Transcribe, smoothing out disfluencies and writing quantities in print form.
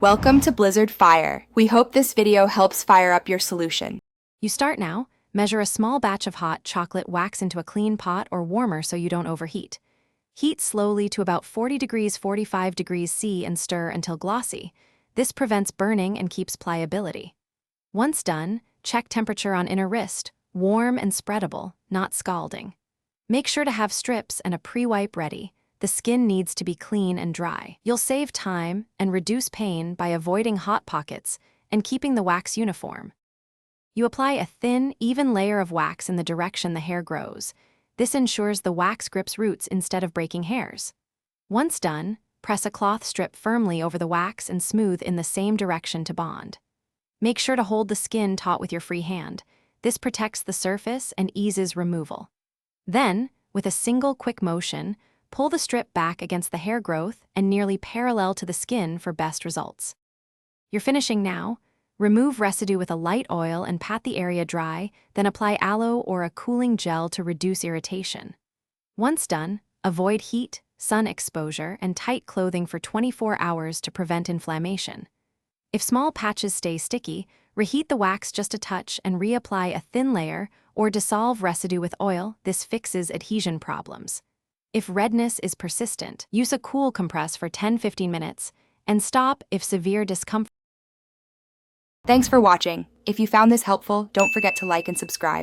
Welcome to Blizzard Fire. We hope this video helps fire up your solution. You start now. Measure a small batch of hot chocolate wax into a clean pot or warmer so you don't overheat. Heat slowly to about 40 degrees 45 degrees C and stir until glossy. This prevents burning and keeps pliability. Once done, check temperature on inner wrist, warm and spreadable, not scalding. Make sure to have strips and a pre-wipe ready. The skin needs to be clean and dry. You'll save time and reduce pain by avoiding hot pockets and keeping the wax uniform. You apply a thin, even layer of wax in the direction the hair grows. This ensures the wax grips roots instead of breaking hairs. Once done, press a cloth strip firmly over the wax and smooth in the same direction to bond. Make sure to hold the skin taut with your free hand. This protects the surface and eases removal. Then, with a single quick motion, pull the strip back against the hair growth and nearly parallel to the skin for best results. You're finishing now. Remove residue with a light oil and pat the area dry, then apply aloe or a cooling gel to reduce irritation. Once done, avoid heat, sun exposure, and tight clothing for 24 hours to prevent inflammation. If small patches stay sticky, reheat the wax just a touch and reapply a thin layer or dissolve residue with oil. This fixes adhesion problems. If redness is persistent, use a cool compress for 10-15 minutes and stop if severe discomfort. Thanks for watching. If you found this helpful, don't forget to like and subscribe.